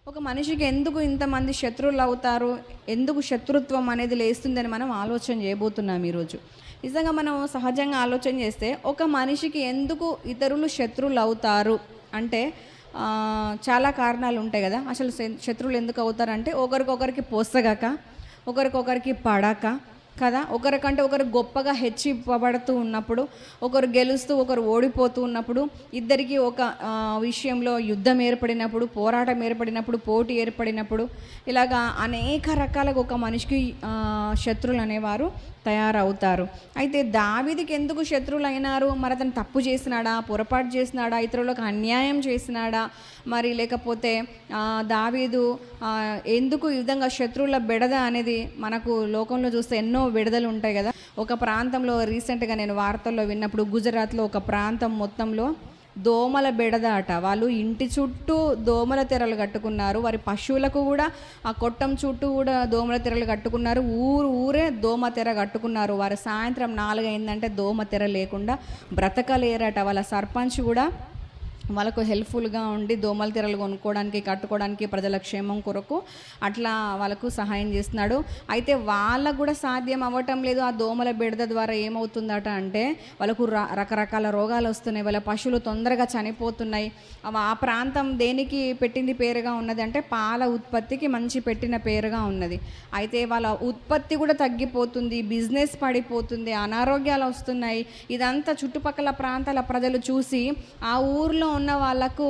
ఒక మనిషికి ఎందుకు ఇంతమంది శత్రువులు అవుతారు, ఎందుకు శత్రుత్వం అనేది లేస్తుందని మనం ఆలోచన చేయబోతున్నాం ఈరోజు. నిజంగా మనం సహజంగా ఆలోచన చేస్తే ఒక మనిషికి ఎందుకు ఇతరులు శత్రువులు అవుతారు అంటే చాలా కారణాలు ఉంటాయి కదా. అసలు శత్రువులు ఎందుకు అవుతారంటే ఒకరికొకరికి పోసగాక, ఒకరికొకరికి పడక కదా, ఒకరికంటే ఒకరు గొప్పగా హెచ్చిపబడుతూ ఉన్నప్పుడు, ఒకరు గెలుస్తూ ఒకరు ఓడిపోతూ ఉన్నప్పుడు, ఇద్దరికి ఒక విషయంలో యుద్ధం ఏర్పడినప్పుడు, పోరాటం ఏర్పడినప్పుడు, పోటీ ఏర్పడినప్పుడు, ఇలాగా అనేక రకాలుగా ఒక మనిషికి శత్రువులు అనేవారు తయారవుతారు. అయితే దావీదుకి ఎందుకు శత్రువులు అయినారు? మరి అతను తప్పు చేసినాడా, పొరపాటు చేసినాడా, ఇతరులకు అన్యాయం చేసినాడా, మరి లేకపోతే దావీదు ఎందుకు ఈ విధంగా శత్రువుల బెడద అనేది మనకు లోకంలో చూస్తే ఎన్నో బెడదలు ఉంటాయి కదా. ఒక ప్రాంతంలో రీసెంట్గా నేను వార్తల్లో విన్నప్పుడు, గుజరాత్లో ఒక ప్రాంతం మొత్తంలో దోమల బెడద అట. వాళ్ళు ఇంటి చుట్టూ దోమల తెరలు కట్టుకున్నారు, వారి పశువులకు కూడా ఆ కొట్టం చుట్టూ కూడా దోమల తెరలు కట్టుకున్నారు, ఊరే దోమ తెర కట్టుకున్నారు. వారు సాయంత్రం 4 అయిందంటే దోమ తెర లేకుండా బ్రతకలేరట. వాళ్ళ సర్పంచ్ కూడా వాళ్ళకు హెల్ప్ఫుల్గా ఉండి దోమల తెరలు కొనుక్కోవడానికి, కట్టుకోవడానికి, ప్రజల క్షేమం కొరకు అట్లా వాళ్ళకు సహాయం చేస్తున్నాడు. అయితే వాళ్ళకు కూడా సాధ్యం అవ్వటం లేదు. ఆ దోమల బెడద ద్వారా ఏమవుతుందట అంటే వాళ్ళకు రకరకాల రోగాలు వస్తున్నాయి, వాళ్ళ పశువులు తొందరగా చనిపోతున్నాయి. ఆ ప్రాంతం దేనికి పెట్టింది పేరుగా ఉన్నది అంటే పాల ఉత్పత్తికి మంచి పెట్టిన పేరుగా ఉన్నది. అయితే వాళ్ళ ఉత్పత్తి కూడా తగ్గిపోతుంది, బిజినెస్ పడిపోతుంది, అనారోగ్యాలు వస్తున్నాయి. ఇదంతా చుట్టుపక్కల ప్రాంతాల ప్రజలు చూసి ఆ ఊర్లో ఉన్న వాళ్ళకు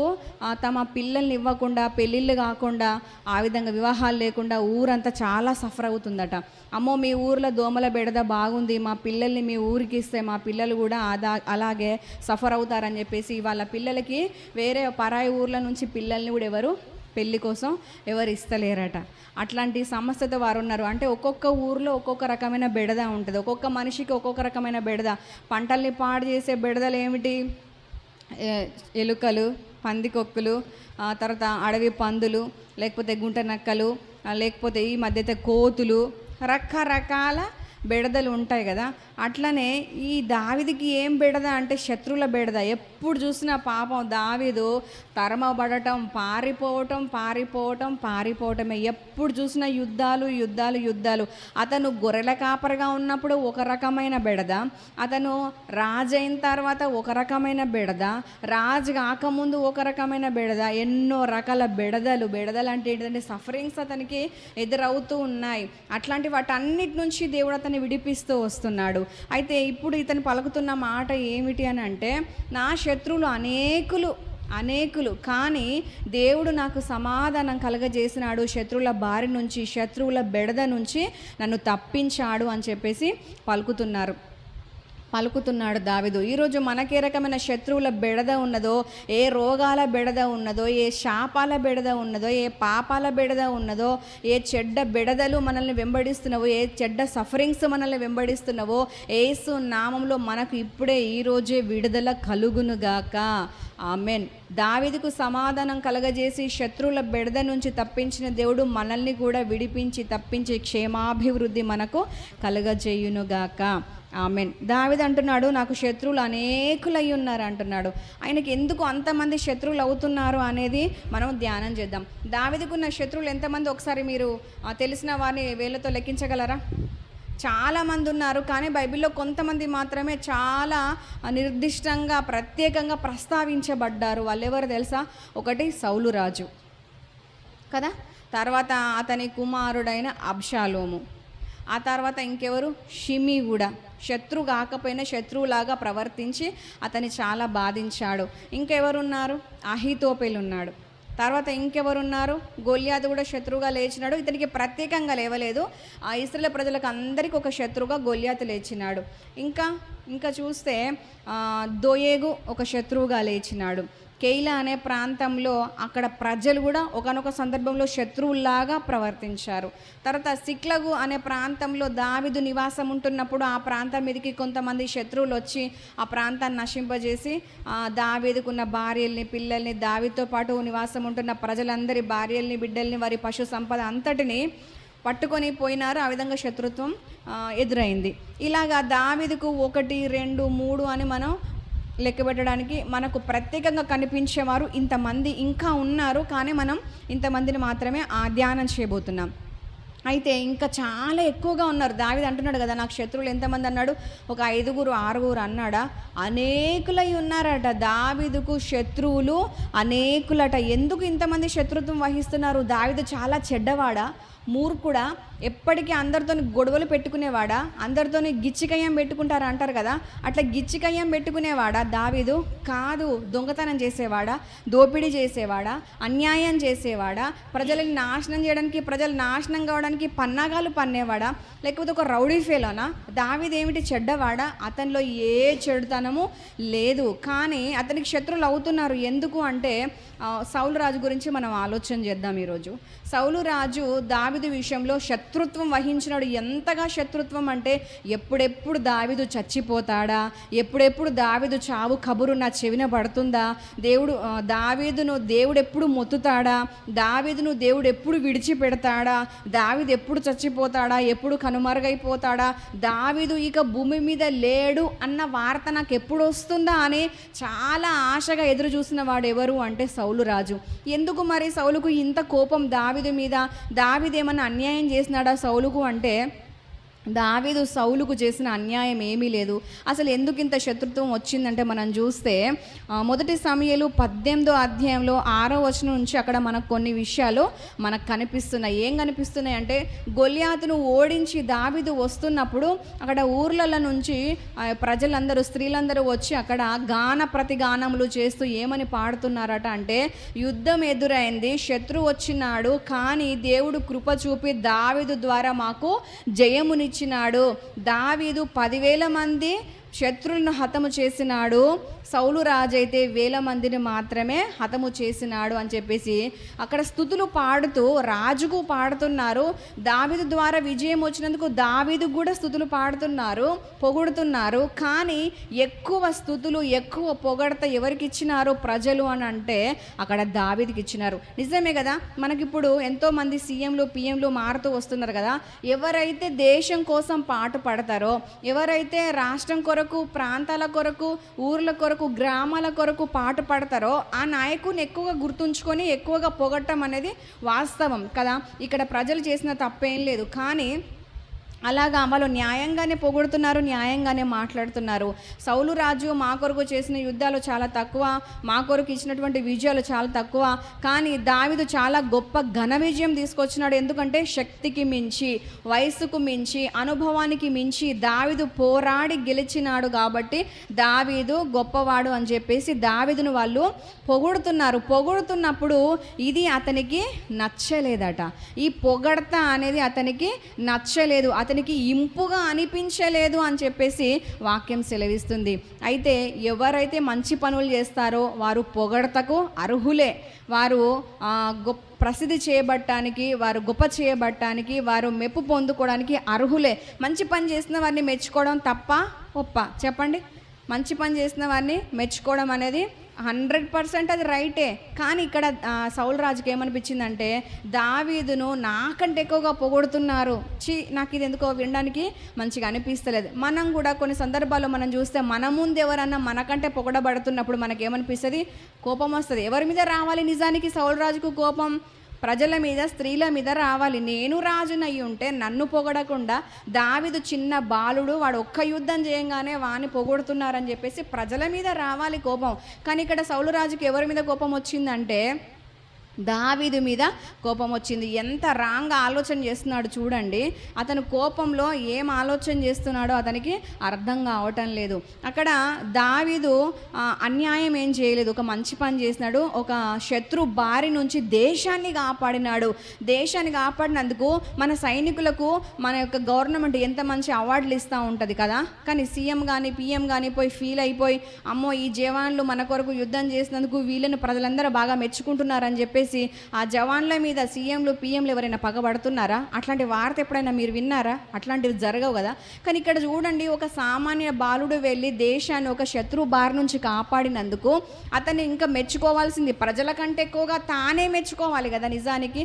తమ పిల్లల్ని ఇవ్వకుండా, పెళ్ళిళ్ళు కాకుండా, ఆ విధంగా వివాహాలు లేకుండా ఊరంతా చాలా సఫర్ అవుతుందట. అమ్మో మీ ఊర్లో దోమల బెడద బాగుంది, మా పిల్లల్ని మీ ఊరికి ఇస్తే మా పిల్లలు కూడా అలాగే సఫర్ అవుతారని చెప్పేసి వాళ్ళ పిల్లలకి వేరే పరాయి ఊర్ల నుంచి పిల్లల్ని కూడా ఎవరు పెళ్ళి కోసం ఎవరు ఇస్తలేరట. అట్లాంటి సమస్యతో వారు ఉన్నారు. అంటే ఒక్కొక్క ఊర్లో ఒక్కొక్క రకమైన బెడద ఉంటుంది, ఒక్కొక్క మనిషికి ఒక్కొక్క రకమైన బెడద. పంటల్ని పాడు చేసే బెడదలు ఏమిటి? ఎలుకలు, పందికొక్కులు, తర్వాత అడవి పందులు, లేకపోతే గుంట నక్కలు, లేకపోతే ఈ మధ్య కోతులు, రకరకాల బెడదలు ఉంటాయి కదా. అట్లనే ఈ దావీదుకి ఏం బెడద అంటే శత్రువుల బెడద. ఎప్పుడు చూసినా పాపం దావీదు తరమబడటం, పారిపోవటమే. ఎప్పుడు చూసినా యుద్ధాలు. అతను గొర్రెల కాపరిగా ఉన్నప్పుడు ఒక రకమైన బెడద, అతను రాజు అయిన తర్వాత ఒక రకమైన బెడద, రాజు కాకముందు ఒక రకమైన బెడద. ఎన్నో రకాల బెడదలు అంటే ఏంటంటే సఫరింగ్స్ అతనికి ఎదురవుతూ ఉన్నాయి. అట్లాంటి వాటన్నిటి నుంచి దేవుడు అతన్ని విడిపిస్తూ వస్తున్నాడు. అయితే ఇప్పుడు ఇతను పలుకుతున్న మాట ఏమిటి అని అంటే, నా శత్రువులు అనేకులు కానీ దేవుడు నాకు సమాధానం కలగజేసినాడు, శత్రువుల బారి నుంచి, శత్రువుల బెడద నుంచి నన్ను తప్పించాడు అని చెప్పేసి పలుకుతున్నాడు దావీదు. ఈరోజు మనకే రకమైన శత్రువుల బెడద ఉన్నదో, ఏ రోగాల బెడద ఉన్నదో, ఏ శాపాల బెడద ఉన్నదో, ఏ పాపాల బెడద ఉన్నదో, ఏ చెడ్డ బెడదలు మనల్ని వెంబడిస్తున్నావో, ఏ చెడ్డ సఫరింగ్స్ మనల్ని వెంబడిస్తున్నావో, యేసు నామంలో మనకు ఇప్పుడే ఈరోజే విడుదల కలుగునుగాక. ఆమెన్. దావీదుకు సమాధానం కలగజేసి శత్రువుల బెడద నుంచి తప్పించిన దేవుడు మనల్ని కూడా విడిపించి తప్పించి క్షేమాభివృద్ధి మనకు కలగజేయునుగాక. ఆమెన్. దావీదు అంటున్నాడు, నాకు శత్రువులు అనేకులై ఉన్నారు అంటున్నాడు. ఆయనకి ఎందుకు అంతమంది శత్రువులు అవుతున్నారు అనేది మనం ధ్యానం చేద్దాం. దావీదుకున్న శత్రువులు ఎంతమంది ఒకసారి మీరు తెలిసిన వారిని వేళ్ళతో లెక్కించగలరా? చాలామంది ఉన్నారు, కానీ బైబిల్లో కొంతమంది మాత్రమే చాలా నిర్దిష్టంగా ప్రత్యేకంగా ప్రస్తావించబడ్డారు. వాళ్ళెవరు తెలుసా? ఒకటి సౌలు రాజు కదా, తర్వాత అతని కుమారుడైన అబ్షాలోము, ఆ తర్వాత ఇంకెవరు? షిమీ కూడా శత్రువు కాకపోయినా శత్రువులాగా ప్రవర్తించి అతన్ని చాలా బాధించాడు. ఇంకెవరున్నారు? అహీతోపెలు ఉన్నాడు. తర్వాత ఇంకెవరున్నారు? గొల్యాతు కూడా శత్రువుగా లేచినాడు. ఇతనికి ప్రత్యేకంగా లేవలేదు, ఆ ఇశ్రాయేలు ప్రజలకు అందరికీ ఒక శత్రువుగా గొల్యాతు లేచినాడు. ఇంకా చూస్తే దోయేగు ఒక శత్రువుగా లేచినాడు. కెయిలా అనే ప్రాంతంలో అక్కడ ప్రజలు కూడా ఒకానొక సందర్భంలో శత్రువుల్లాగా ప్రవర్తించారు. తర్వాత సిక్లగు అనే ప్రాంతంలో దావీదు నివాసం ఉంటున్నప్పుడు ఆ ప్రాంతం మీదకి కొంతమంది శత్రువులు వచ్చి ఆ ప్రాంతాన్ని నశింపజేసి దావీదుకున్న భార్యల్ని, పిల్లల్ని, దావీదుతో పాటు నివాసం ఉంటున్న ప్రజలందరి భార్యల్ని, బిడ్డల్ని, వారి పశు సంపద అంతటిని పట్టుకొని పోయినారు. ఆ విధంగా శత్రుత్వం ఎదురైంది. ఇలాగా దావీదుకు 1, 2, 3 అని మనం లెక్క పెట్టడానికి మనకు ప్రత్యేకంగా కనిపించేవారు ఇంతమంది ఇంకా ఉన్నారు, కానీ మనం ఇంతమందిని మాత్రమే ధ్యానం చేయబోతున్నాం. అయితే ఇంకా చాలా ఎక్కువగా ఉన్నారు. దావీదు అంటున్నాడు కదా, నాకు శత్రువులు ఎంతమంది అన్నాడు, ఒక 5, 6 అన్నాడా, అనేకులై ఉన్నారట. దావీదుకు శత్రువులు అనేకులట. ఎందుకు ఇంతమంది శత్రుత్వం వహిస్తున్నారు? దావీదు చాలా చెడ్డవాడా, మూర్ఖుడా, ఎప్పటికీ అందరితోని గొడవలు పెట్టుకునేవాడా, అందరితోని గిచ్చికయ్యం పెట్టుకుంటారా అంటారు కదా, అట్లా గిచ్చికయ్యం పెట్టుకునేవాడా దావీదు? కాదు. దొంగతనం చేసేవాడా, దోపిడీ చేసేవాడా, అన్యాయం చేసేవాడా, ప్రజలని నాశనం చేయడానికి, ప్రజలు నాశనం కావడానికి పన్నాగాలు పన్నేవాడా, లేకపోతే ఒక రౌడీ ఫేలోనా? దావీదు ఏమిటి, చెడ్డవాడా? అతనిలో ఏ చెడుతనము లేదు, కానీ అతనికి శత్రువులు అవుతున్నారు. ఎందుకు అంటే సౌలు రాజు గురించి మనం ఆలోచన చేద్దాం ఈరోజు. సౌలు రాజు దావీదు విషయంలో శత్రుత్వం వహించినాడు. ఎంతగా శత్రుత్వం అంటే ఎప్పుడెప్పుడు దావీదు చచ్చిపోతాడా, ఎప్పుడెప్పుడు దావీదు చావు కబురు నా చెవిన పడుతుందా, దావీదును దేవుడు ఎప్పుడు మొత్తుతాడా, దావీదును దేవుడు ఎప్పుడు విడిచిపెడతాడా, దావీదు ఎప్పుడు చచ్చిపోతాడా, ఎప్పుడు కనుమరుగైపోతాడా, దావీదు ఇక భూమి మీద లేడు అన్న వార్త నాకు ఎప్పుడు వస్తుందా అని చాలా ఆశగా ఎదురు చూసిన వాడు ఎవరు అంటే సౌలు రాజు. ఎందుకు మరి సౌలుకు ఇంత కోపం దావీదు మీద? దావీదు ఏమన్నా అన్యాయం చేసినాడా సౌలుకు అంటే దావీదు సౌలుకు చేసిన అన్యాయం ఏమీ లేదు. అసలు ఎందుకు ఇంత శత్రుత్వం వచ్చిందంటే మనం చూస్తే 1 సమూయేలు 18వ అధ్యాయంలో 6వ వచనం నుంచి అక్కడ మనకు కొన్ని విషయాలు మనకు కనిపిస్తున్నాయి. ఏం కనిపిస్తున్నాయి అంటే, గొల్యాతును ఓడించి దావీదు వస్తున్నప్పుడు అక్కడ ఊర్లలో నుంచి ప్రజలందరూ, స్త్రీలందరూ వచ్చి అక్కడ ప్రతిగానములు చేస్తూ ఏమని పాడుతున్నారట అంటే, యుద్ధం ఎదురైంది, శత్రువు వచ్చినాడు, కానీ దేవుడు కృప చూపి దావీదు ద్వారా మాకు జయమునిచ్చి ఇచ్చినాడు. దావీదు 10,000 మంది శత్రువులను హతము చేసినాడు, సౌలు రాజు అయితే 1,000 మందిని మాత్రమే హతము చేసినాడు అని చెప్పేసి అక్కడ స్తుతులు పాడుతూ రాజుకు పాడుతున్నారు. దావీదు ద్వారా విజయం వచ్చినందుకు దావీదు కూడా స్తుతులు పాడుతున్నారు, పొగుడుతున్నారు. కానీ ఎక్కువ స్తుతులు, ఎక్కువ పొగడత ఎవరికి ఇచ్చినారు ప్రజలు అని అంటే అక్కడ దావీదుకి ఇచ్చినారు. నిజమే కదా, మనకిప్పుడు ఎంతోమంది సీఎంలు, పిఎంలు మారుతూ వస్తున్నారు కదా. ఎవరైతే దేశం కోసం పాటు పడతారో, ఎవరైతే రాష్ట్రం కొరకు, ప్రాంతాల కొరకు, ఊర్ల కొరకు, గ్రామాల కొరకు పాటు పడతారో ఆ నాయకుని ఎక్కువగా గుర్తుంచుకొని ఎక్కువగా పొగట్టం అనేది వాస్తవం కదా. ఇక్కడ ప్రజలు చేసిన తప్పేం లేదు, కానీ అలాగా వాళ్ళు న్యాయంగానే పొగుడుతున్నారు, న్యాయంగానే మాట్లాడుతున్నారు. సౌలు రాజు మా కొరకు చేసిన యుద్ధాలు చాలా తక్కువ, మా కొరకు ఇచ్చినటువంటి విజయాలు చాలా తక్కువ, కానీ దావీదు చాలా గొప్ప ఘన విజయం తీసుకొచ్చినాడు. ఎందుకంటే శక్తికి మించి, వయసుకు మించి, అనుభవానికి మించి దావీదు పోరాడి గెలిచినాడు. కాబట్టి దావీదు గొప్పవాడు అని చెప్పేసి దావీదును వాళ్ళు పొగుడుతున్నారు. పొగుడుతున్నప్పుడు ఇది అతనికి నచ్చలేదట. ఈ పొగడత అనేది అతనికి నచ్చలేదు, అతనికి ఇంపుగా అనిపించలేదు అని చెప్పేసి వాక్యం సెలవిస్తుంది. అయితే ఎవరైతే మంచి పనులు చేస్తారో వారు పొగడతకు అర్హులే. వారు ప్రసిద్ధి చేయబడటానికి, వారు గొప్ప చేయబడటానికి, వారు మెప్పు పొందుకోవడానికి అర్హులే. మంచి పని చేసిన వారిని మెచ్చుకోవడం తప్ప ఒప్ప చెప్పండి? మంచి పని చేసిన వారిని మెచ్చుకోవడం అనేది 100% అది రైటే. కానీ ఇక్కడ సౌలు రాజుకి ఏమనిపించిందంటే, దావీదును నాకంటే ఎక్కువగా పొగుడుతున్నారు, నాకు ఇది ఎందుకో వినడానికి మంచిగా అనిపిస్తలేదు. మనం కూడా కొన్ని సందర్భాల్లో మనం చూస్తే మన ముందు ఎవరన్నా మనకంటే పొగడబడుతున్నప్పుడు మనకేమనిపిస్తుంది? కోపం వస్తుంది. ఎవరి మీద రావాలి నిజానికి సౌలు రాజుకు కోపం? ప్రజల మీద, స్త్రీల మీద రావాలి. నేను రాజునయ్యి ఉంటే నన్ను పొగడకుండా దావీదు చిన్న బాలుడు, వాడు ఒక్క యుద్ధం చేయంగానే వాని పొగుడుతున్నారని చెప్పేసి ప్రజల మీద రావాలి కోపం. కానీ ఇక్కడ సౌలు రాజుకి ఎవరి మీద కోపం వచ్చిందంటే దావీదు మీద కోపం వచ్చింది. ఎంత రాంగ్ ఆలోచన చేస్తున్నాడు చూడండి. అతను కోపంలో ఏం ఆలోచన చేస్తున్నాడో అతనికి అర్థం కావటం లేదు. అక్కడ దావీదు అన్యాయం ఏం చేయలేదు, ఒక మంచి పని చేసినాడు. ఒక శత్రు బారి నుంచి దేశాన్ని కాపాడినాడు. దేశాన్ని కాపాడినందుకు మన సైనికులకు మన యొక్క గవర్నమెంట్ ఎంత మంచి అవార్డులు ఇస్తూ ఉంటుంది కదా. కానీ సీఎం కానీ పిఎం కానీ పోయి ఫీల్ అయిపోయి, అమ్మో ఈ జవాన్లు మన కొరకు యుద్ధం చేసినందుకు వీళ్ళని ప్రజలందరూ బాగా మెచ్చుకుంటున్నారని చెప్పేసి చెప్పేసి ఆ జవాన్ల మీద సీఎంలు పిఎంలు ఎవరైనా పగబడుతున్నారా? అట్లాంటి వార్త ఎప్పుడైనా మీరు విన్నారా? అట్లాంటివి జరగవు కదా. కానీ ఇక్కడ చూడండి, ఒక సామాన్య బాలుడు వెళ్ళి దేశాన్ని ఒక శత్రు బారి నుంచి కాపాడినందుకు అతన్ని ఇంకా మెచ్చుకోవాల్సింది ప్రజల కంటే ఎక్కువగా తానే మెచ్చుకోవాలి కదా. నిజానికి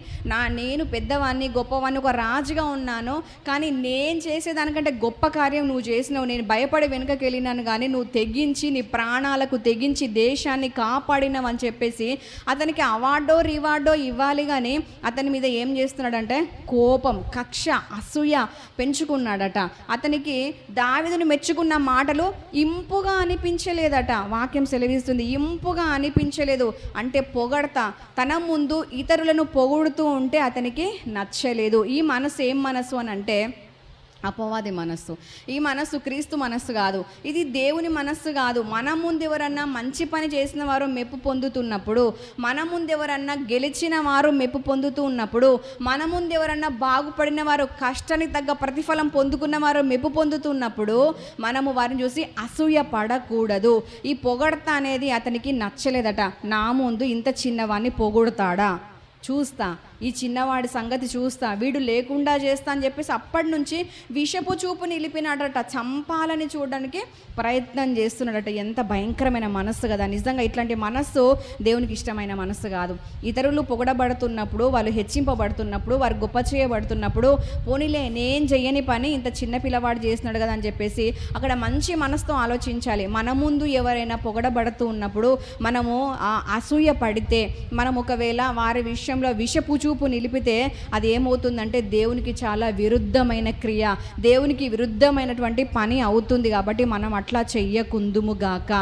నేను పెద్దవాడిని, గొప్పవాడిని, ఒక రాజుగా ఉన్నాను, కానీ నేను చేసేదానికంటే గొప్ప కార్యం నువ్వు చేసినావు. నేను భయపడి వెనుకకి వెళ్ళినాను, కానీ నువ్వు తెగించి నీ ప్రాణాలకు తెగించి దేశాన్ని కాపాడినావు అని చెప్పేసి అతనికి అవార్డో రివార్డో ఇవ్వాలి. కానీ అతని మీద ఏం చేస్తున్నాడంటే కోపం, కక్ష, అసూయ పెంచుకున్నాడట. అతనికి దావీదుని మెచ్చుకున్న మాటలు ఇంపుగా అనిపించలేదట. వాక్యం సెలవిస్తుంది, ఇంపుగా అనిపించలేదు. అంటే పొగడతా, తన ముందు ఇతరులను పొగుడుతూ ఉంటే అతనికి నచ్చలేదు. ఈ మనసు ఏం మనసు అని అంటే అపవాది మనస్సు. ఈ మనస్సు క్రీస్తు మనస్సు కాదు, ఇది దేవుని మనస్సు కాదు. మన ముందు ఎవరన్నా మంచి పని చేసిన వారు మెప్పు పొందుతున్నప్పుడు, మన ముందు ఎవరన్నా గెలిచిన వారు మెప్పు పొందుతూ ఉన్నప్పుడు, మన ముందు ఎవరన్నా బాగుపడిన వారు, కష్టానికి తగ్గ ప్రతిఫలం పొందుకున్న వారు మెప్పు పొందుతున్నప్పుడు మనము వారిని చూసి అసూయ పడకూడదు. ఈ పొగడత అనేది అతనికి నచ్చలేదట. నా ముందు ఇంత చిన్నవాడిని పొగుడతాడా, చూస్తా, ఈ చిన్నవాడి సంగతి చూస్తా, వీడు లేకుండా చేస్తా అని చెప్పేసి అప్పటి నుంచి విషపు చూపు నిలిపినాడట. చంపాలని చూడడానికి ప్రయత్నం చేస్తున్నాడట. ఎంత భయంకరమైన మనస్సు కదా. నిజంగా ఇట్లాంటి మనస్సు దేవునికి ఇష్టమైన మనస్సు కాదు. ఇతరులు పొగడబడుతున్నప్పుడు, వాళ్ళు హెచ్చింపబడుతున్నప్పుడు, వారు గొప్ప చేయబడుతున్నప్పుడు, పోనీలే నేను చెయ్యని పని ఇంత చిన్న పిల్లవాడు చేస్తున్నాడు కదా అని చెప్పేసి అక్కడ మంచి మనసుతో ఆలోచించాలి. మన ముందు ఎవరైనా పొగడబడుతూ ఉన్నప్పుడు మనము అసూయ పడితే, మనం ఒకవేళ వారి విషయంలో విషపు చూపు నిలిపితే అది ఏమవుతుందంటే దేవునికి చాలా విరుద్ధమైన క్రియ, దేవునికి విరుద్ధమైనటువంటి పని అవుతుంది. కాబట్టి మనం అట్లా చెయ్యకుందుముగాక.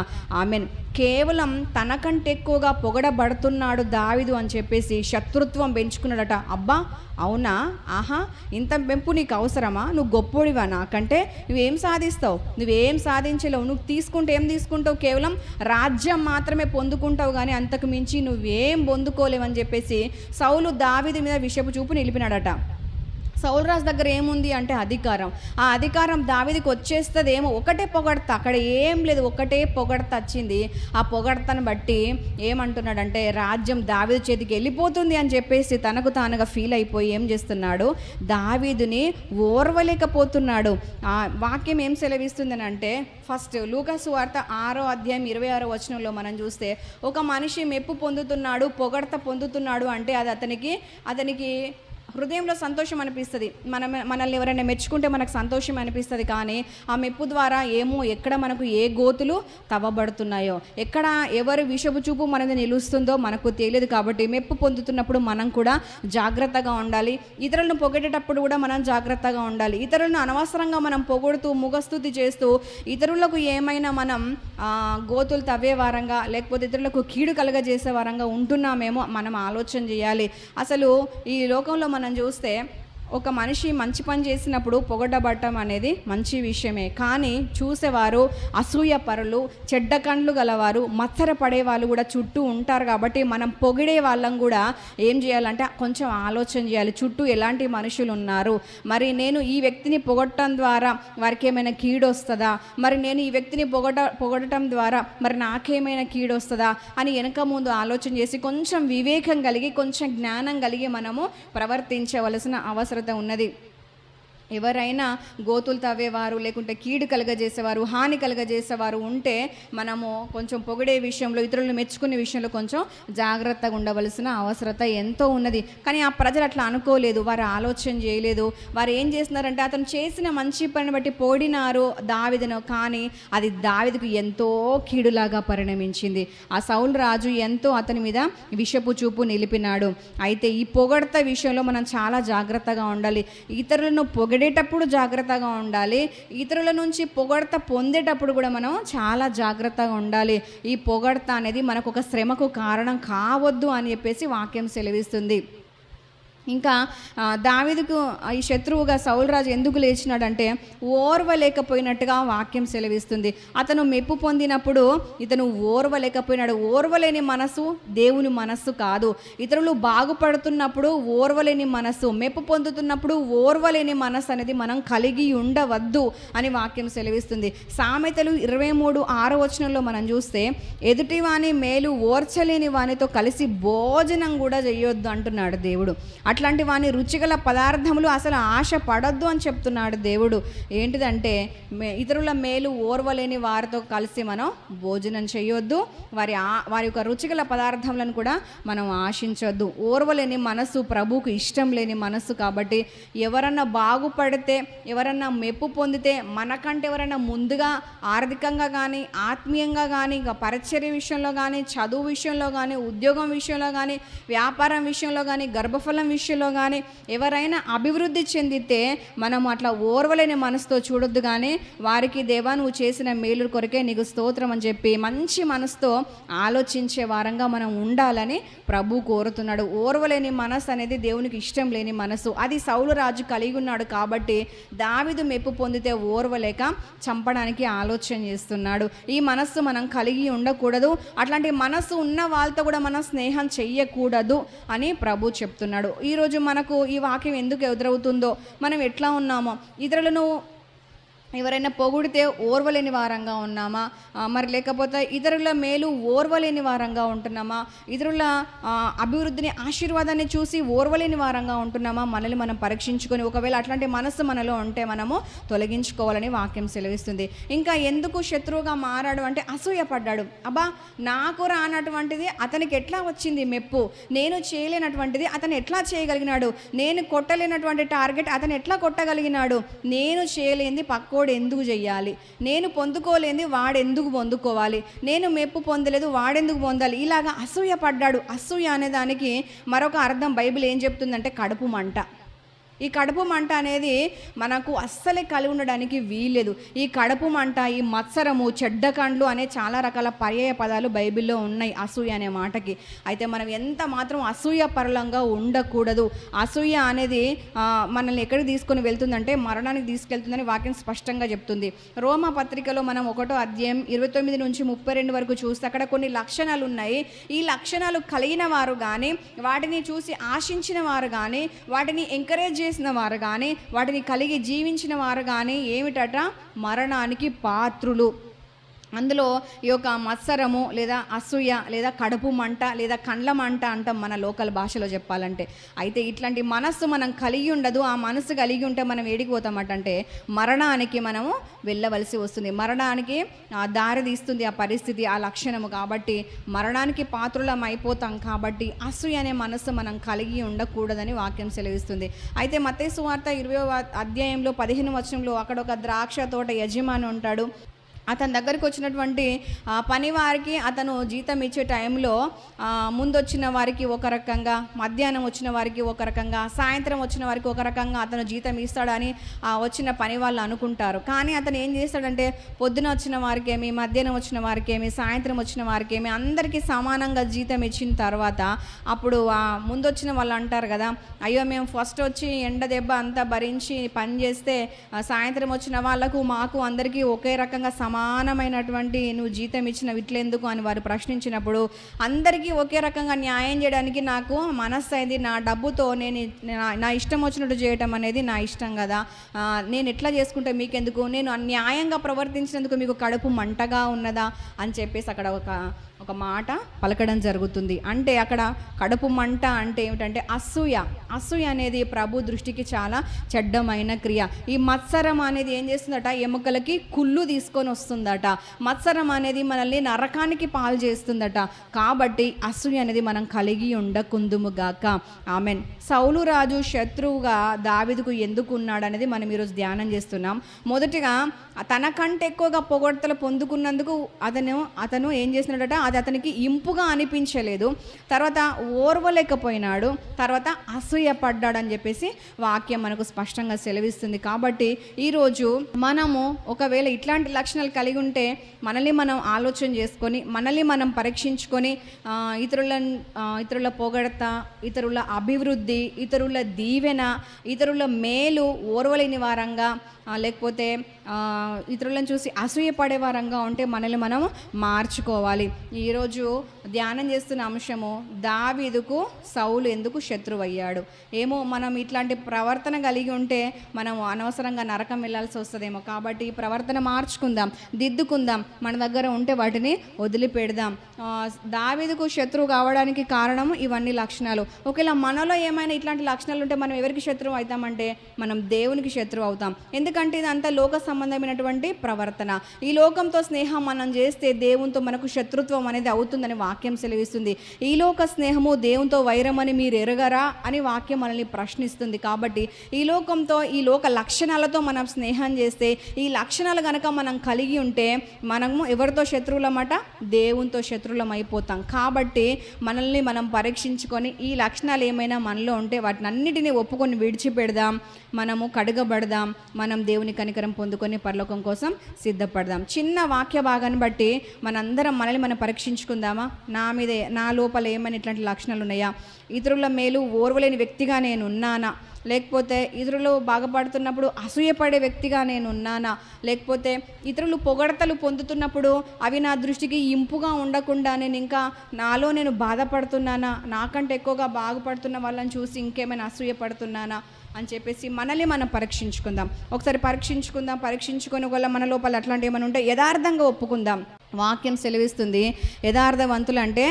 ఆమెన్. కేవలం తనకంటే ఎక్కువగా పొగడబడుతున్నాడు దావీదు అని చెప్పేసి శత్రుత్వం పెంచుకున్నాడట. అబ్బా అవునా, ఆహా, ఇంత పెంపు నీకు అవసరమా, నువ్వు గొప్పోడివా, నాకంటే నువ్వేం సాధిస్తావు, నువ్వేం సాధించలేవు, నువ్వు తీసుకుంటే ఏం తీసుకుంటావు, కేవలం రాజ్యం మాత్రమే పొందుకుంటావు, కానీ అంతకు మించి నువ్వేం పొందుకోలేవని చెప్పేసి సౌలు దావీదు మీద విషపు చూపు నిలిపినాడట. సౌలు రాజు దగ్గర ఏముంది అంటే అధికారం. ఆ అధికారం దావీదుకి వచ్చేస్తుందేమో, ఒకటే పొగడత, అక్కడ ఏం లేదు, ఒకటే పొగడత వచ్చింది. ఆ పొగడతను బట్టి ఏమంటున్నాడంటే రాజ్యం దావీదు చేతికి వెళ్ళిపోతుంది అని చెప్పేసి తనకు తానుగా ఫీల్ అయిపోయి ఏం చేస్తున్నాడు, దావీదుని ఓర్వలేకపోతున్నాడు. ఆ వాక్యం ఏం సెలవిస్తుందని అంటే, ఫస్ట్ లూకా సువార్త 6వ అధ్యాయం 26వ వచనంలో మనం చూస్తే, ఒక మనిషి మెప్పు పొందుతున్నాడు, పొగడత పొందుతున్నాడు అంటే అది అతనికి హృదయంలో సంతోషం అనిపిస్తుంది. మనల్ని ఎవరైనా మెచ్చుకుంటే మనకు సంతోషం అనిపిస్తుంది. కానీ ఆ మెప్పు ద్వారా ఏమో ఎక్కడ మనకు ఏ గోతులు తవ్వబడుతున్నాయో, ఎక్కడ ఎవరి విషపు చూపు మనది నిలుస్తుందో మనకు తెలియదు. కాబట్టి మెప్పు పొందుతున్నప్పుడు మనం కూడా జాగ్రత్తగా ఉండాలి. ఇతరులను పొగిడేటప్పుడు కూడా మనం జాగ్రత్తగా ఉండాలి. ఇతరులను అనవసరంగా మనం పొగుడుతూ ముఖస్తుతి చేస్తూ ఇతరులకు ఏమైనా మనం గోతులు తవ్వే వారంగా, లేకపోతే ఇతరులకు కీడు కలగజేసే వారంగా ఉంటున్నామేమో మనం ఆలోచన చేయాలి. అసలు ఈ లోకంలో మనం చూస్తే ఒక మనిషి మంచి పని చేసినప్పుడు పొగడబడటం అనేది మంచి విషయమే. కానీ చూసేవారు అసూయ పరులు, చెడ్డ కండ్లు గలవారు, మత్సరపడే వాళ్ళు కూడా చుట్టూ ఉంటారు. కాబట్టి మనం పొగిడే వాళ్ళం కూడా ఏం చేయాలంటే కొంచెం ఆలోచన చేయాలి, చుట్టూ ఎలాంటి మనుషులు ఉన్నారు, మరి నేను ఈ వ్యక్తిని పొగడటం ద్వారా వారికి ఏమైనా కీడు వస్తుందా, మరి నేను ఈ వ్యక్తిని పొగడటం ద్వారా మరి నాకేమైనా కీడు వస్తుందా అని వెనక ముందు ఆలోచన చేసి కొంచెం వివేకం కలిగి, కొంచెం జ్ఞానం కలిగి మనము ప్రవర్తించవలసిన అవసరం ఉన్నది. ఎవరైనా గోతులు తవ్వేవారు, లేకుంటే కీడు కలగజేసేవారు, హాని కలగజేసేవారు ఉంటే మనము కొంచెం పొగిడే విషయంలో, ఇతరులను మెచ్చుకునే విషయంలో కొంచెం జాగ్రత్తగా ఉండవలసిన అవసరత ఎంతో ఉన్నది. కానీ ఆ ప్రజలు అట్లా అనుకోలేదు, వారు ఆలోచన చేయలేదు. వారు ఏం చేస్తున్నారంటే అతను చేసిన మంచి పనిని బట్టి పొగిడినారు దావీదును, కానీ అది దావీదుకు ఎంతో కీడులాగా పరిణమించింది. ఆ సౌలు రాజు ఎంతో అతని మీద విషపు చూపు నిలిపినాడు. అయితే ఈ పొగడత విషయంలో మనం చాలా జాగ్రత్తగా ఉండాలి. ఇతరులను పొగిడేటప్పుడు జాగ్రత్తగా ఉండాలి, ఇతరుల నుంచి పొగడత పొందేటప్పుడు కూడా మనం చాలా జాగ్రత్తగా ఉండాలి. ఈ పొగడత అనేది మనకు ఒక శ్రమకు కారణం కావద్దు అని చెప్పేసి వాక్యం సెలవిస్తుంది. ఇంకా దావీదుకు ఈ శత్రువుగా సౌలు రాజు ఎందుకు లేచినాడంటే ఓర్వలేకపోయినట్టుగా వాక్యం సెలవిస్తుంది. అతను మెప్పు పొందినప్పుడు ఇతను ఓర్వలేకపోయినాడు. ఓర్వలేని మనసు దేవుని మనస్సు కాదు. ఇతరులు బాగుపడుతున్నప్పుడు ఓర్వలేని మనస్సు, మెప్పు పొందుతున్నప్పుడు ఓర్వలేని మనస్సు అనేది మనం కలిగి ఉండవద్దు అని వాక్యం సెలవిస్తుంది. సామెతలు 23:6 మనం చూస్తే ఎదుటివాని మేలు ఓర్చలేని వానితో కలిసి భోజనం కూడా చేయొద్దు అంటున్నాడు దేవుడు. అట్లాంటి వాని రుచిగల పదార్థములు అసలు ఆశ పడద్దు అని చెప్తున్నాడు దేవుడు. ఏంటిదంటే ఇతరుల మేలు ఓర్వలేని వారితో కలిసి మనం భోజనం చేయొద్దు, వారి యొక్క రుచిగల పదార్థములను కూడా మనం ఆశించొద్దు. ఓర్వలేని మనసు ప్రభువుకు ఇష్టం లేని మనసు. కాబట్టి ఎవరన్నా బాగుపడితే, ఎవరన్నా మెప్పు పొందితే, మనకంటే ఎవరైనా ముందుగా ఆర్థికంగా కానీ ఆత్మీయంగా కానీ, ఇంకా పరిచర్య విషయంలో కానీ, చదువు విషయంలో కానీ, ఉద్యోగం విషయంలో కానీ, వ్యాపారం విషయంలో కానీ, గర్భఫలం విషయంలో కానీ ఎవరైనా అభివృద్ధి చెందితే మనం అట్లా ఓర్వలేని మనసుతో చూడొద్దు. కానీ వారికి దేవా నువ్వు చేసిన మేలు కొరకే నీకు స్తోత్రం అని చెప్పి మంచి మనసుతో ఆలోచించే వారంగా మనం ఉండాలని ప్రభు కోరుతున్నాడు. ఓర్వలేని మనసు అనేది దేవునికి ఇష్టం లేని మనసు. అది సౌలు రాజు కలిగి ఉన్నాడు. కాబట్టి దావీదు మెప్పు పొందితే ఓర్వలేక చంపడానికి ఆలోచన చేస్తున్నాడు. ఈ మనస్సు మనం కలిగి ఉండకూడదు. అట్లాంటి మనస్సు ఉన్న వాళ్ళతో కూడా మనం స్నేహం చెయ్యకూడదు అని ప్రభు చెప్తున్నాడు. ఈరోజు మనకు ఈ వాక్యం ఎందుకు ఎదురవుతుందో, మనం ఎట్లా ఉన్నామో, ఇతరులను ఎవరైనా పొగిడితే ఓర్వలేని వారంగా ఉన్నామా, మరి లేకపోతే ఇతరుల మేలు ఓర్వలేని వారంగా ఉంటున్నామా, ఇతరుల అభివృద్ధిని ఆశీర్వాదాన్ని చూసి ఓర్వలేని వారంగా ఉంటున్నామా, మనల్ని మనం పరీక్షించుకొని ఒకవేళ అట్లాంటి మనస్సు మనలో ఉంటే మనము తొలగించుకోవాలని వాక్యం సెలవిస్తుంది. ఇంకా ఎందుకు శత్రువుగా మారాడు అంటే అసూయపడ్డాడు. అబ్బా నాకు రానటువంటిది అతనికి ఎట్లా వచ్చింది మెప్పు, నేను చేయలేనటువంటిది అతను ఎట్లా చేయగలిగినాడు, నేను కొట్టలేనటువంటి టార్గెట్ అతను ఎట్లా కొట్టగలిగినాడు, నేను చేయలేంది పక్కో ఎందుకు చెయ్యాలి, నేను పొందుకోలేంది వాడెందుకు పొందుకోవాలి, నేను మెప్పు పొందలేదు వాడెందుకు పొందాలి, ఇలాగా అసూయ పడ్డాడు. అసూయ అనే దానికి మరొక అర్థం బైబిల్ ఏం చెప్తుందంటే కడుపు మంట. ఈ కడుపు మంట అనేది మనకు అస్సలే కలిగి ఉండడానికి వీల్లేదు. ఈ కడుపు మంట, ఈ మత్సరము, చెడ్డ కండ్లు అనే చాలా రకాల పర్యాయ పదాలు బైబిల్లో ఉన్నాయి అసూయ అనే మాటకి. అయితే మనం ఎంత మాత్రం అసూయ పరులంగా ఉండకూడదు. అసూయ అనేది మనల్ని ఎక్కడికి తీసుకొని వెళ్తుందంటే మరణానికి తీసుకెళ్తుందని వాక్యం స్పష్టంగా చెప్తుంది. రోమా పత్రికలో మనం 1వ అధ్యాయం 29 నుంచి 32 వరకు చూస్తే అక్కడ కొన్ని లక్షణాలు ఉన్నాయి. ఈ లక్షణాలు కలిగిన వారు కానీ, వాటిని చూసి ఆశించిన వారు కానీ, వాటిని ఎంకరేజ్ చేసిన వారు కానీ, వాటిని కలిగి జీవించిన వారు కానీ ఏమిటట, మరణానికి పాత్రులు. అందులో ఈ యొక్క మత్సరము లేదా అసూయ లేదా కడుపు మంట లేదా కండ్ల మంట అంటాం మన లోకల్ భాషలో చెప్పాలంటే. అయితే ఇట్లాంటి మనస్సు మనం కలిగి ఉండదు. ఆ మనస్సు కలిగి ఉంటే మనం ఏడికి పోతామటంటే మరణానికి మనము వెళ్ళవలసి వస్తుంది. మరణానికి దారి తీస్తుంది ఆ పరిస్థితి, ఆ లక్షణము. కాబట్టి మరణానికి పాత్రులం అయిపోతాం. కాబట్టి అసూయ అనే మనస్సు మనం కలిగి ఉండకూడదని వాక్యం సెలవిస్తుంది. అయితే మత్తయి సువార్త 20వ అధ్యాయంలో 15వ వచనంలో అక్కడ ఒక ద్రాక్ష తోట యజమాని ఉంటాడు. అతని దగ్గరికి వచ్చినటువంటి పని వారికి అతను జీతం ఇచ్చే టైంలో ముందు వచ్చిన వారికి ఒక రకంగా, మధ్యాహ్నం వచ్చిన వారికి ఒక రకంగా, సాయంత్రం వచ్చిన వారికి ఒక రకంగా అతను జీతం ఇస్తాడని వచ్చిన పని వాళ్ళు అనుకుంటారు. కానీ అతను ఏం చేస్తాడంటే పొద్దున వచ్చిన వారికేమి, మధ్యాహ్నం వచ్చిన వారికేమి, సాయంత్రం వచ్చిన వారికేమి అందరికీ సమానంగా జీతం ఇచ్చిన తర్వాత అప్పుడు ముందు వచ్చిన వాళ్ళు అంటారు కదా, అయ్యో మేము ఫస్ట్ వచ్చి ఎండ దెబ్బ అంతా భరించి పని చేస్తే సాయంత్రం వచ్చిన వాళ్ళకు మాకు అందరికీ ఒకే రకంగా సమానమైనటువంటి నువ్వు జీతం ఇచ్చిన ఇట్లెందుకు అని వారు ప్రశ్నించినప్పుడు అందరికీ ఒకే రకంగా న్యాయం చేయడానికి నాకు మనస్సు అయింది. నా డబ్బుతో నేను నా ఇష్టం వచ్చినట్టు చేయటం అనేది నా ఇష్టం కదా, నేను ఎట్లా చేసుకుంటే మీకెందుకు, నేను అన్యాయంగా ప్రవర్తించినందుకు మీకు కడుపు మంటగా ఉన్నదా అని చెప్పేసి అక్కడ ఒక మాట పలకడం జరుగుతుంది. అంటే అక్కడ కడుపు మంట అంటే ఏమిటంటే అసూయ. అసూయ అనేది ప్రభు దృష్టికి చాలా చెడ్డమైన క్రియ. ఈ మత్సరం అనేది ఏం చేస్తుందట, ఎముకలకి కుళ్ళు తీసుకొని వస్తుందట. మత్సరం అనేది మనల్ని నరకానికి పాలు చేస్తుందట. కాబట్టి అసూయ అనేది మనం కలిగి ఉండకుందుముగాక. ఆమెన్. సౌలు రాజు శత్రువుగా దావీదుకు ఎందుకు ఉన్నాడు అనేది మనం ఈరోజు ధ్యానం చేస్తున్నాం. మొదటిగా తనకంటే ఎక్కువగా పొగడ్తలు పొందుకున్నందుకు అతను ఏం చేసినాడట, అది అతనికి ఇంపుగా అనిపించలేదు, తర్వాత ఓర్వలేకపోయినాడు, తర్వాత అసూయపడ్డాడని చెప్పేసి వాక్యం మనకు స్పష్టంగా సెలవిస్తుంది. కాబట్టి ఈరోజు మనము ఒకవేళ ఇట్లాంటి లక్షణాలు కలిగి ఉంటే మనల్ని మనం ఆలోచన చేసుకొని, మనల్ని మనం పరీక్షించుకొని, ఇతరుల పొగడత, ఇతరుల అభివృద్ధి, ఇతరుల దీవెన, ఇతరుల మేలు ఓర్వలేని వారంగా, లేకపోతే ఇతరులను చూసి అసూయపడే వారంగా ఉంటే మనల్ని మనం మార్చుకోవాలి. ఈరోజు ధ్యానం చేస్తున్న అంశము, దావీదుకు సౌలు ఎందుకు శత్రువయ్యాడు. ఏమో మనం ఇట్లాంటి ప్రవర్తన కలిగి ఉంటే మనం అనవసరంగా నరకం వెళ్ళాల్సి వస్తుందేమో. కాబట్టి ఈ ప్రవర్తన మార్చుకుందాం, దిద్దుకుందాం, మన దగ్గర ఉంటే వాటిని వదిలిపెడదాం. దావీదుకు శత్రువు కావడానికి కారణం ఇవన్నీ లక్షణాలు. ఒకవేళ మనలో ఏమైనా ఇట్లాంటి లక్షణాలు ఉంటే మనం ఎవరికి శత్రువు అవుతామంటే మనం దేవునికి శత్రువు అవుతాం. ఎందుకంటే ఇదంతా లోక సంబంధమైనటువంటి ప్రవర్తన. ఈ లోకంతో స్నేహం మనం చేస్తే దేవునితో మనకు శత్రుత్వం అనేది అవుతుందని వాక్యం సెలవిస్తుంది. ఈ లోక స్నేహము దేవునితో వైరమని మీరు ఎరగరా అని వాక్యం మనల్ని ప్రశ్నిస్తుంది. కాబట్టి ఈ లోకంతో, ఈ లోక లక్షణాలతో మనం స్నేహం చేస్తే, ఈ లక్షణాలు కనుక మనం కలిగి ఉంటే మనము ఎవరితో శత్రువులమాట, దేవునితో శత్రువులం అయిపోతాం. కాబట్టి మనల్ని మనం పరీక్షించుకొని ఈ లక్షణాలు ఏమైనా మనలో ఉంటే వాటిని అన్నిటినీ ఒప్పుకొని విడిచిపెడదాం, మనము కడగబడదాం, మనం దేవుని కనికరం పొందుకొని పరలోకం కోసం సిద్ధపడదాం. చిన్న వాక్య భాగాన్ని బట్టి మనందరం మనల్ని మనం పరీక్షించుకుందామా? నా లోపల ఏమైనా ఇట్లాంటి లక్షణాలు ఉన్నాయా? ఇతరుల మేలు ఓర్వలేని వ్యక్తిగా నేను ఉన్నానా? లేకపోతే ఇతరులు బాగుపడుతున్నప్పుడు అసూయపడే వ్యక్తిగా నేను ఉన్నానా? లేకపోతే ఇతరులు పొగడతలు పొందుతున్నప్పుడు అవి నా దృష్టికి ఇంపుగా ఉండకుండా నేను బాధపడుతున్నానా? నాకంటే ఎక్కువగా బాగుపడుతున్న వాళ్ళని చూసి ఇంకేమైనా అసూయపడుతున్నానా అని చెప్పేసి మనల్ని మనం పరీక్షించుకుందాం. ఒకసారి పరీక్షించుకొని వల్ల మన లోపల అట్లాంటి ఏమైనా ఉంటే యథార్థంగా ఒప్పుకుందాం. వాక్యం సెలవిస్తుంది, యథార్థవంతులు అంటే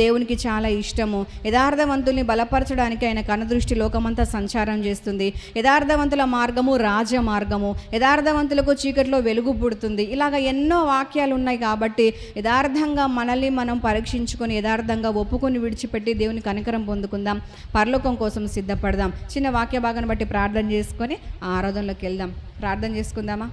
దేవునికి చాలా ఇష్టము. యథార్థవంతుల్ని బలపరచడానికి ఆయన కనుదృష్టి లోకమంతా సంచారం చేస్తుంది. యథార్థవంతుల మార్గము రాజమార్గము, యథార్థవంతులకు చీకట్లో వెలుగు పుడుతుంది. ఇలాగ ఎన్నో వాక్యాలు ఉన్నాయి. కాబట్టి యథార్థంగా మనల్ని మనం పరీక్షించుకొని యథార్థంగా ఒప్పుకొని విడిచిపెట్టి దేవుని కనికరం పొందుకుందాం, పరలోకం కోసం సిద్ధపడదాం. చిన్న వాక్య భాగాన్ని బట్టి ప్రార్థన చేసుకొని ఆరాధనలోకి వెళ్దాం. ప్రార్థన చేసుకుందామా?